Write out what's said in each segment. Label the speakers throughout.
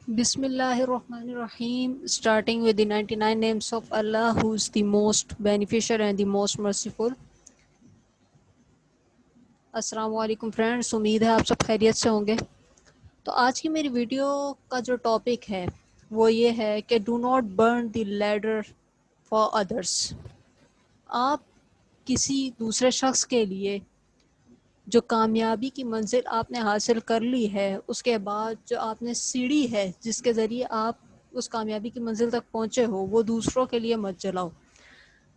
Speaker 1: Bismillahir Rahmanir Rahim, starting with the 99 names of Allah, who is the most beneficial and the most merciful. अस्सलाम वालेकुम friends, उम्मीद है आप सब खैरियत से होंगे। तो आज की मेरी वीडियो का जो टॉपिक है वो ये है कि do not burn the ladder for others. आप किसी दूसरे शख्स के लिए जो कामयाबी की मंजिल आपने हासिल कर ली है, उसके बाद जो आपने सीढ़ी है जिसके ज़रिए आप उस कामयाबी की मंजिल तक पहुँचे हो, वो दूसरों के लिए मत जलाओ।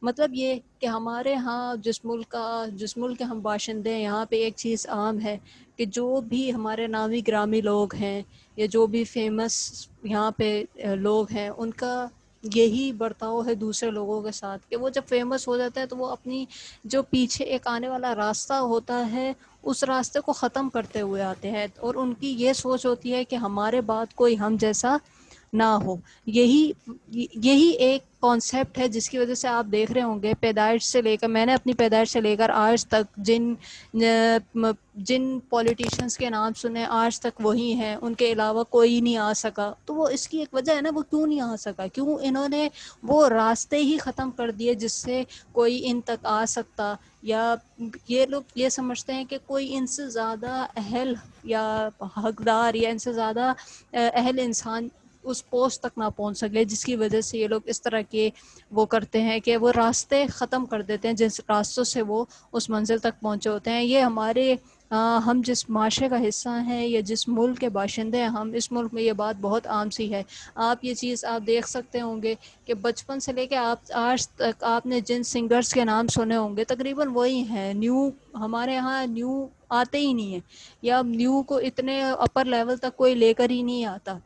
Speaker 1: मतलब ये कि हमारे यहाँ जिस मुल्क के हम बाशिंदे हैं, यहाँ पे एक चीज़ आम है कि जो भी हमारे नामी ग्रामी लोग हैं या जो भी फेमस यहाँ पे लोग हैं, उनका यही बर्ताव है दूसरे लोगों के साथ कि वो जब फेमस हो जाता है तो वो अपनी जो पीछे एक आने वाला रास्ता होता है उस रास्ते को ख़त्म करते हुए आते हैं, और उनकी ये सोच होती है कि हमारे बाद कोई हम जैसा ना हो। यही यही एक कॉन्सेप्ट है जिसकी वजह से आप देख रहे होंगे पैदाइश से लेकर, मैंने अपनी पैदाइश से लेकर आज तक जिन पॉलिटिशियंस के नाम सुने आज तक वही हैं, उनके अलावा कोई नहीं आ सका। तो वो इसकी एक वजह है ना, वो क्यों नहीं आ सका, क्यों इन्होंने वो रास्ते ही ख़त्म कर दिए जिससे कोई इन तक आ सकता, या ये लोग ये समझते हैं कि कोई इनसे ज़्यादा अहल या हकदार या इनसे ज़्यादा अहल इंसान उस पोस्ट तक ना पहुंच सके, जिसकी वजह से ये लोग इस तरह के वो करते हैं कि वो रास्ते ख़त्म कर देते हैं जिस रास्तों से वो उस मंजिल तक पहुंचे होते हैं। ये हमारे हम जिस माशरे का हिस्सा हैं या जिस मुल्क के बाशिंदे हैं, हम इस मुल्क में ये बात बहुत आम सी है। आप ये चीज़ आप देख सकते होंगे कि बचपन से लेके आप आज तक आपने जिन सिंगर्स के नाम सुने होंगे तकरीबन वही हैं। न्यू हमारे यहाँ न्यू आते ही नहीं है, या न्यू को इतने अपर लेवल तक कोई लेकर ही नहीं आता।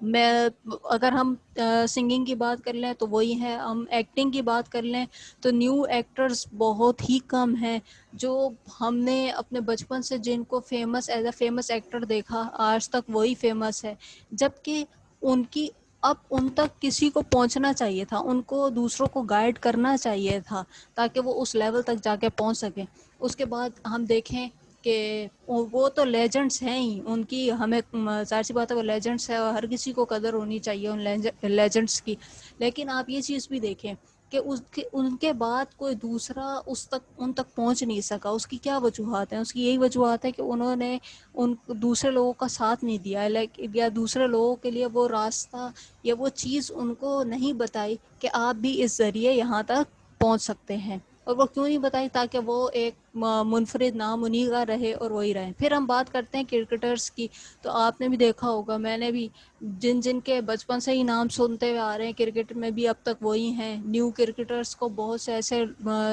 Speaker 1: मैं अगर हम सिंगिंग की बात कर लें तो वही है, हम एक्टिंग की बात कर लें तो न्यू एक्टर्स बहुत ही कम हैं। जो हमने अपने बचपन से जिनको famous as a famous actor देखा, आज तक वही फेमस है, जबकि उनकी अब उन तक किसी को पहुंचना चाहिए था, उनको दूसरों को गाइड करना चाहिए था ताकि वो उस लेवल तक जाके पहुंच सकें। उसके बाद हम देखें कि वो तो लेजेंड्स हैं ही, उनकी हमें ज़ाहिर सी बात है वो लेजेंड्स है और हर किसी को कदर होनी चाहिए उन लेजेंड्स की। लेकिन आप ये चीज़ भी देखें कि उसके उनके बाद कोई दूसरा उन तक पहुंच नहीं सका। उसकी क्या वजूहत हैं? उसकी यही वजूहत है कि उन्होंने उन दूसरे लोगों का साथ नहीं दिया, लाइक, या दूसरे लोगों के लिए वो रास्ता या वो चीज़ उनको नहीं बताई कि आप भी इस ज़रिए यहाँ तक पहुंच सकते हैं। और वो क्यों नहीं बताई? ताकि वो एक मुनफरिद नाम उन्हीं का रहे और वही रहे। फिर हम बात करते हैं क्रिकेटर्स की, तो आपने भी देखा होगा, मैंने भी, जिन जिन के बचपन से ही नाम सुनते हुए आ रहे हैं क्रिकेट में भी अब तक वही हैं। न्यू क्रिकेटर्स को बहुत से ऐसे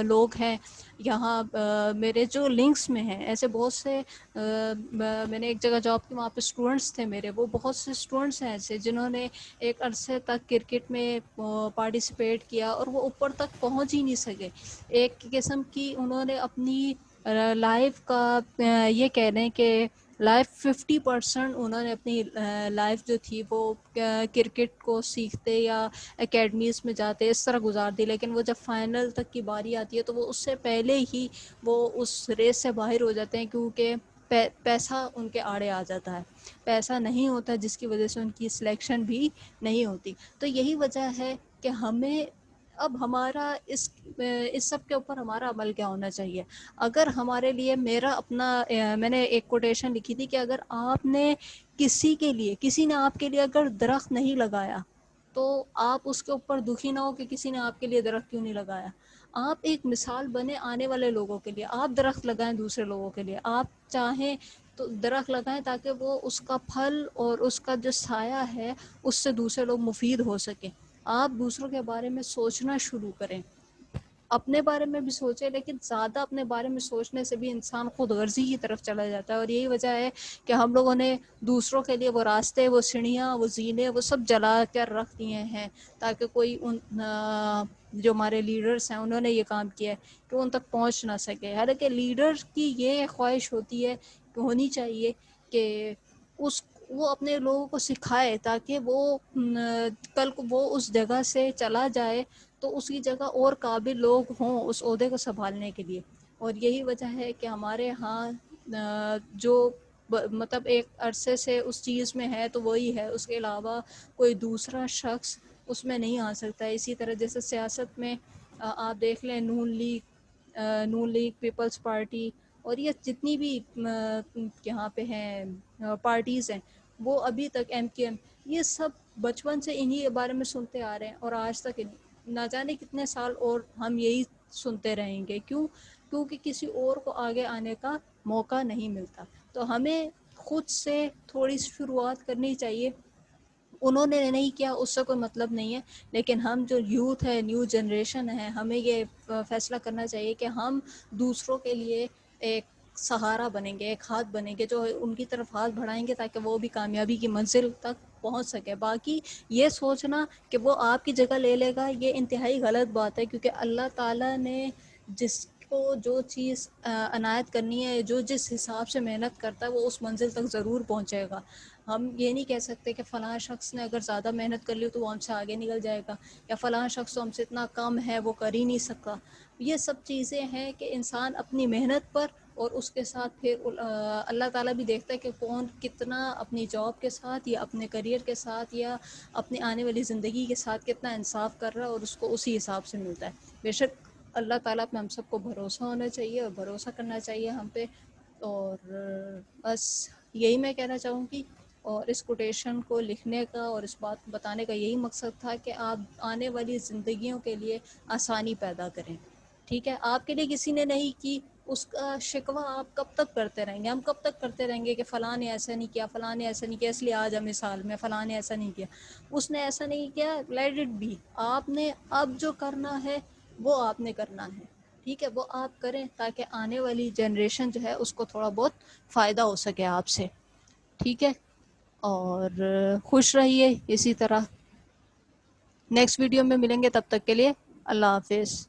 Speaker 1: लोग हैं यहाँ मेरे जो लिंक्स में हैं, ऐसे बहुत से मैंने एक जगह जॉब की, वहाँ पे स्टूडेंट्स थे मेरे, वो बहुत से स्टूडेंट्स हैं ऐसे जिन्होंने एक अरसे तक क्रिकेट में पार्टिसिपेट किया और वो ऊपर तक पहुँच ही नहीं सके। एक किस्म की उन्होंने अपनी लाइफ का ये कह लें कि लाइफ 50% उन्होंने अपनी लाइफ जो थी वो क्रिकेट को सीखते या एकेडमीज़ में जाते इस तरह गुजार दी। लेकिन वो जब फाइनल तक की बारी आती है तो वो उससे पहले ही वो उस रेस से बाहर हो जाते हैं, क्योंकि पैसा उनके आड़े आ जाता है। पैसा नहीं होता जिसकी वजह से उनकी सिलेक्शन भी नहीं होती। तो यही वजह है कि हमें अब हमारा इस सब के ऊपर हमारा अमल क्या होना चाहिए। अगर हमारे लिए मेरा अपना मैंने एक कोटेशन लिखी थी कि अगर आपने किसी ने आपके लिए अगर दरख्त नहीं लगाया तो आप उसके ऊपर दुखी ना हो कि किसी ने आपके लिए दरख्त क्यों नहीं लगाया। आप एक मिसाल बने आने वाले लोगों के लिए, आप दरख्त लगाएं दूसरे लोगों के लिए। आप चाहें तो दरख्त लगाएं ताकि वो उसका फल और उसका जो साया है उससे दूसरे लोग मुफीद हो सकें। आप दूसरों के बारे में सोचना शुरू करें, अपने बारे में भी सोचें, लेकिन ज़्यादा अपने बारे में सोचने से भी इंसान खुद गर्जी की तरफ चला जाता है। और यही वजह है कि हम लोगों ने दूसरों के लिए वो रास्ते, वो सीढ़ियाँ, वो जीने, वो सब जला कर रख दिए हैं ताकि कोई जो हमारे लीडर्स हैं उन्होंने ये काम किया है कि उन तक पहुंच ना सके। हालांकि लीडर की ये ख्वाहिश होती है कि होनी चाहिए कि उस वो अपने लोगों को सिखाए ताकि वो कल को वो उस जगह से चला जाए तो उसकी जगह और काबिल लोग हों उस ओहदे को संभालने के लिए। और यही वजह है कि हमारे यहाँ जो مطلب ایک عرصے سے اس چیز میں ہے تو وہی ہے، اس کے علاوہ کوئی دوسرا شخص اس میں نہیں آ سکتا ہے۔ اسی طرح جیسے سیاست میں آپ دیکھ لیں، نون لیگ، پیپلز پارٹی اور یہ جتنی بھی یہاں پہ ہیں پارٹیز ہیں، وہ ابھی تک ایم کیو ایم، یہ سب بچپن سے انہی کے بارے میں سنتے آ رہے ہیں، اور آج تک نہ جانے کتنے سال اور ہم یہی سنتے رہیں گے۔ کیونکہ کسی اور کو آگے آنے کا موقع نہیں ملتا۔ تو ہمیں خود سے تھوڑی سی شروعات کرنی چاہیے۔ انہوں نے نہیں کیا اس سے کوئی مطلب نہیں ہے، لیکن ہم جو یوتھ ہے، نیو جنریشن ہے، ہمیں یہ فیصلہ کرنا چاہیے کہ ہم دوسروں کے لیے ایک سہارا بنیں گے، ایک ہاتھ بنیں گے، جو ان کی طرف ہاتھ بڑھائیں گے تاکہ وہ بھی کامیابی کی منزل تک پہنچ سکے۔ باقی یہ سوچنا کہ وہ آپ کی جگہ لے لے گا، یہ انتہائی غلط بات ہے، کیونکہ اللہ تعالیٰ نے جس کو جو چیز عنایت کرنی ہے، جو جس حساب سے محنت کرتا ہے، وہ اس منزل تک ضرور پہنچے گا۔ ہم یہ نہیں کہہ سکتے کہ فلاں شخص نے اگر زیادہ محنت کر لی تو وہ ہم سے آگے نکل جائے گا، یا فلاں شخص تو ہم سے اتنا کم ہے وہ کر ہی نہیں سکا۔ یہ سب چیزیں ہیں کہ انسان اپنی محنت پر، اور اس کے ساتھ پھر اللہ تعالیٰ بھی دیکھتا ہے کہ کون کتنا اپنی جاب کے ساتھ یا اپنے کریئر کے ساتھ یا اپنی آنے والی زندگی کے ساتھ کتنا انصاف کر رہا ہے، اور اس کو اسی حساب سے ملتا ہے۔ بے شک اللہ تعالیٰ پہ ہم سب کو بھروسہ ہونا چاہیے اور بھروسہ کرنا چاہیے ہم پہ، اور بس یہی میں کہنا چاہوں گی۔ اور اس کوٹیشن کو لکھنے کا اور اس بات بتانے کا یہی مقصد تھا کہ آپ آنے والی زندگیوں کے لیے آسانی پیدا کریں، ٹھیک ہے؟ آپ کے لیے کسی نے نہیں کی، اس کا شکوہ آپ کب تک کرتے رہیں گے؟ ہم کب تک کرتے رہیں گے کہ فلاں نے ایسا نہیں کیا، فلاں نے ایسا نہیں کیا، اس لیے آج ہم اس حال میں، فلاں نے ایسا نہیں کیا، اس نے ایسا نہیں کیا، لیٹ اٹ بی۔ آپ نے اب جو کرنا ہے وہ آپ نے کرنا ہے، ٹھیک ہے؟ وہ آپ کریں تاکہ آنے والی جنریشن جو ہے اس کو تھوڑا بہت فائدہ ہو سکے آپ سے، ٹھیک ہے؟ اور خوش رہیے اسی طرح۔ نیکسٹ ویڈیو میں ملیں گے، تب تک کے لیے اللہ حافظ۔